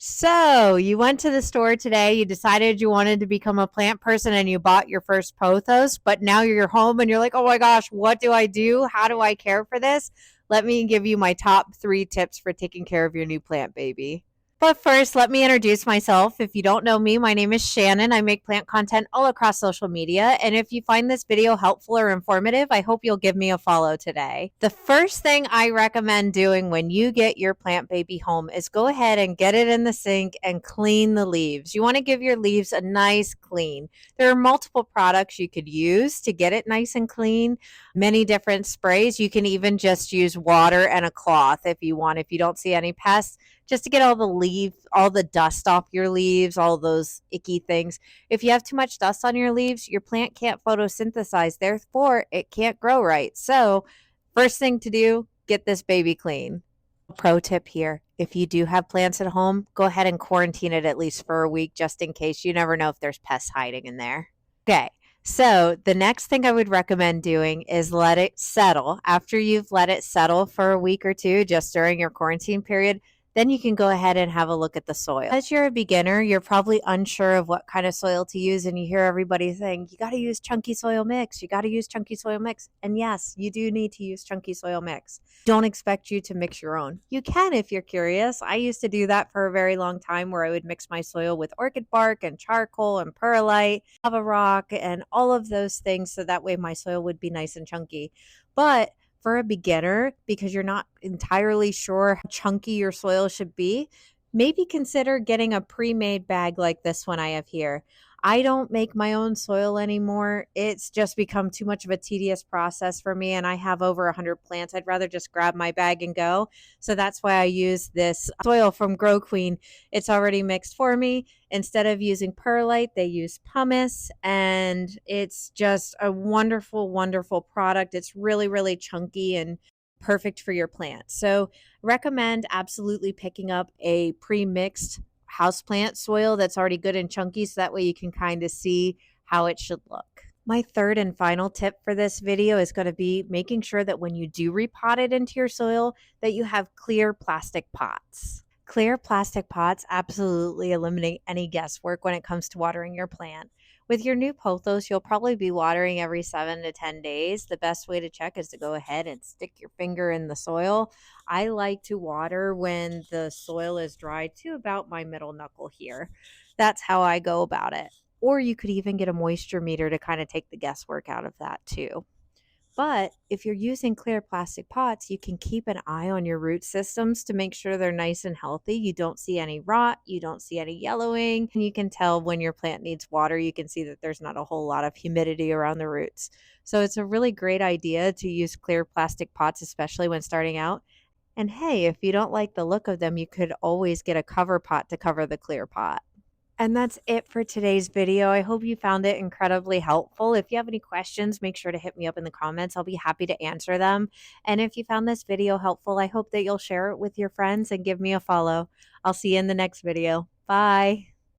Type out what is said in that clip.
So, you went to the store today, you decided you wanted to become a plant person and you bought your first pothos, but now you're home and you're like, oh my gosh, what do I do? How do I care for this? Let me give you my top 3 tips for taking care of your new plant baby. But first, let me introduce myself. If you don't know me, my name is Shannon. I make plant content all across social media. And if you find this video helpful or informative, I hope you'll give me a follow today. The first thing I recommend doing when you get your plant baby home is go ahead and get it in the sink and clean the leaves. You want to give your leaves a nice clean. There are multiple products you could use to get it nice and clean, many different sprays. You can even just use water and a cloth if you want, if you don't see any pests, just to get all the dust off your leaves, all those icky things. If you have too much dust on your leaves, your plant can't photosynthesize, therefore it can't grow right. So first thing to do, get this baby clean. Pro tip here, if you do have plants at home, go ahead and quarantine it at least for a week just in case. You never know if there's pests hiding in there. Okay. So the next thing I would recommend doing is let it settle. After you've let it settle for a week or two, just during your quarantine period, then you can go ahead and have a look at the soil. As you're a beginner, you're probably unsure of what kind of soil to use, and you hear everybody saying, you got to use chunky soil mix. You got to use chunky soil mix. And yes, you do need to use chunky soil mix. Don't expect you to mix your own. You can if you're curious. I used to do that for a very long time where I would mix my soil with orchid bark and charcoal and perlite, lava rock, and all of those things so that way my soil would be nice and chunky. But for a beginner, because you're not entirely sure how chunky your soil should be, maybe consider getting a pre-made bag like this one I have here. I don't make my own soil anymore. It's just become too much of a tedious process for me, and I have over 100 plants. I'd rather just grab my bag and go. So that's why I use this soil from Grow Queen. It's already mixed for me. Instead of using perlite, they use pumice, and it's just a wonderful, wonderful product. It's really, really chunky and perfect for your plants. So recommend absolutely picking up a pre-mixed houseplant soil that's already good and chunky so that way you can kind of see how it should look. My third and final tip for this video is going to be making sure that when you do repot it into your soil that you have clear plastic pots. Clear plastic pots absolutely eliminate any guesswork when it comes to watering your plant. With your new pothos, you'll probably be watering every 7 to 10 days. The best way to check is to go ahead and stick your finger in the soil. I like to water when the soil is dry to about my middle knuckle here. That's how I go about it. Or you could even get a moisture meter to kind of take the guesswork out of that too. But if you're using clear plastic pots, you can keep an eye on your root systems to make sure they're nice and healthy. You don't see any rot, you don't see any yellowing, and you can tell when your plant needs water. You can see that there's not a whole lot of humidity around the roots. So it's a really great idea to use clear plastic pots, especially when starting out. And hey, if you don't like the look of them, you could always get a cover pot to cover the clear pot. And that's it for today's video. I hope you found it incredibly helpful. If you have any questions, make sure to hit me up in the comments. I'll be happy to answer them. And if you found this video helpful, I hope that you'll share it with your friends and give me a follow. I'll see you in the next video. Bye.